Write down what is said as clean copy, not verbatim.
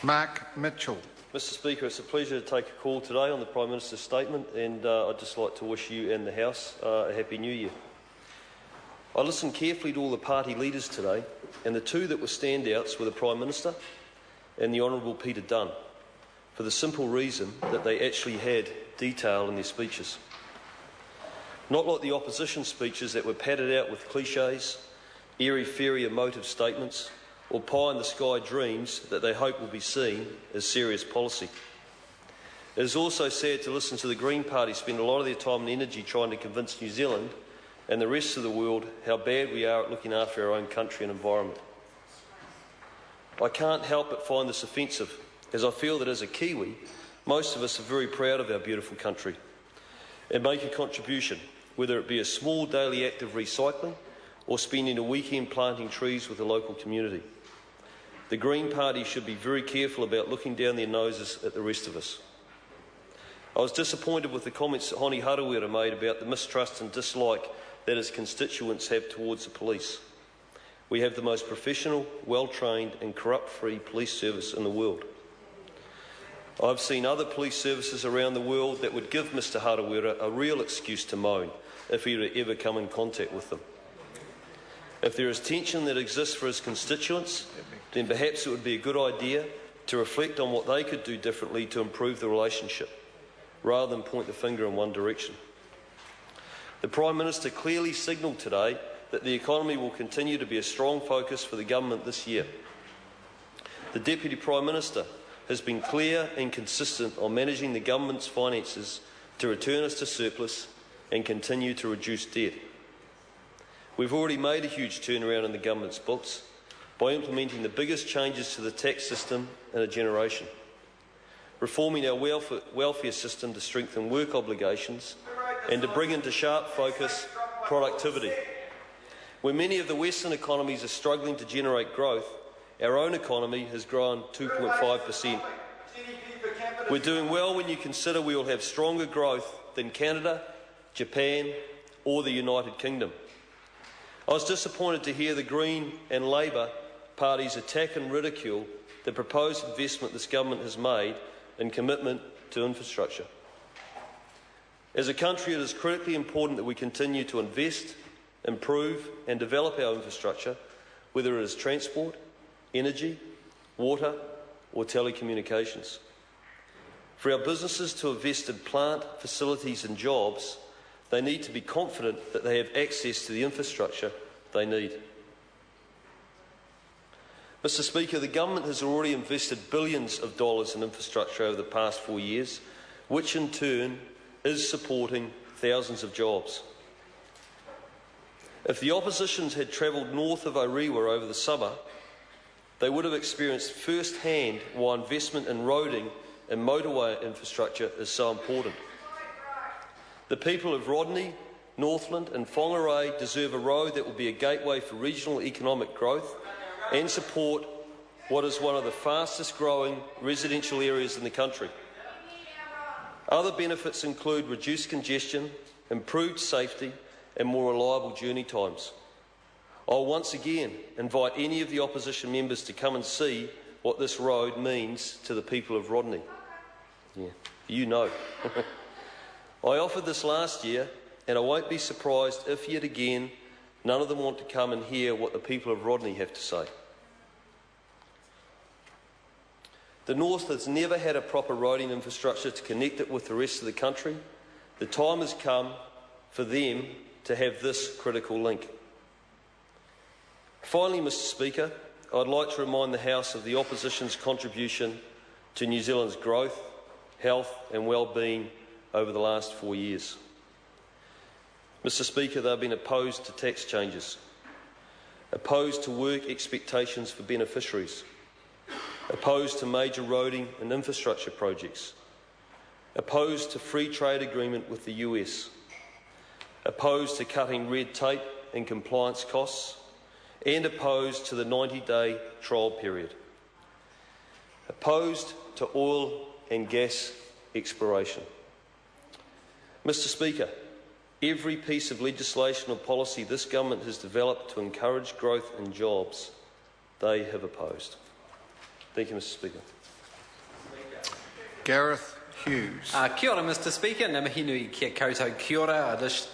Mark Mitchell. Mr Speaker, it's a pleasure to take a call today on the Prime Minister's statement, and I'd just like to wish you and the House a Happy New Year. I listened carefully to all the party leaders today, and the two that were standouts were the Prime Minister and the Honourable Peter Dunn, for the simple reason that they actually had detail in their speeches. Not like the opposition speeches that were padded out with clichés, airy-fairy emotive statements, or pie-in-the-sky dreams that they hope will be seen as serious policy. It is also sad to listen to the Green Party spend a lot of their time and energy trying to convince New Zealand and the rest of the world how bad we are at looking after our own country and environment. I can't help but find this offensive, as I feel that as a Kiwi, most of us are very proud of our beautiful country and make a contribution, whether it be a small daily act of recycling or spending a weekend planting trees with the local community. The Green Party should be very careful about looking down their noses at the rest of us. I was disappointed with the comments that Honi Harawira made about the mistrust and dislike that his constituents have towards the police. We have the most professional, well-trained and corrupt-free police service in the world. I've seen other police services around the world that would give Mr Harawira a real excuse to moan if he were to ever come in contact with them. If there is tension that exists for his constituents, then perhaps it would be a good idea to reflect on what they could do differently to improve the relationship, rather than point the finger in one direction. The Prime Minister clearly signalled today that the economy will continue to be a strong focus for the government this year. The Deputy Prime Minister has been clear and consistent on managing the government's finances to return us to surplus and continue to reduce debt. We've already made a huge turnaround in the government's books by implementing the biggest changes to the tax system in a generation, reforming our welfare system to strengthen work obligations and to bring into sharp focus productivity. When many of the Western economies are struggling to generate growth, our own economy has grown 2.5%. We're doing well when you consider we will have stronger growth than Canada, Japan or the United Kingdom. I was disappointed to hear the Green and Labor parties attack and ridicule the proposed investment this government has made in commitment to infrastructure. As a country, it is critically important that we continue to invest, improve and develop our infrastructure, whether it is transport, energy, water or telecommunications. For our businesses to invest in plant, facilities and jobs, they need to be confident that they have access to the infrastructure they need. Mr Speaker, the government has already invested billions of dollars in infrastructure over the past 4 years, which in turn is supporting thousands of jobs. If the oppositions had travelled north of Orewa over the summer, they would have experienced first-hand why investment in roading and motorway infrastructure is so important. The people of Rodney, Northland and Whangarei deserve a road that will be a gateway for regional economic growth and support what is one of the fastest growing residential areas in the country. Other benefits include reduced congestion, improved safety and more reliable journey times. I'll once again invite any of the opposition members to come and see what this road means to the people of Rodney. Yeah, you know. I offered this last year, and I won't be surprised if yet again none of them want to come and hear what the people of Rodney have to say. The North has never had a proper roading infrastructure to connect it with the rest of the country. The time has come for them to have this critical link. Finally, Mr Speaker, I'd like to remind the House of the opposition's contribution to New Zealand's growth, health and well-being over the last 4 years. Mr Speaker, they've been opposed to tax changes, opposed to work expectations for beneficiaries, opposed to major roading and infrastructure projects, opposed to free trade agreement with the US, opposed to cutting red tape and compliance costs, and opposed to the 90-day trial period, opposed to oil and gas exploration. Mr Speaker, every piece of legislation or policy this government has developed to encourage growth and jobs, they have opposed. Thank you, Mr Speaker. Gareth Hughes. Kia ora, Mr Speaker. Ngā mihi nui kia koutou kia ora. I just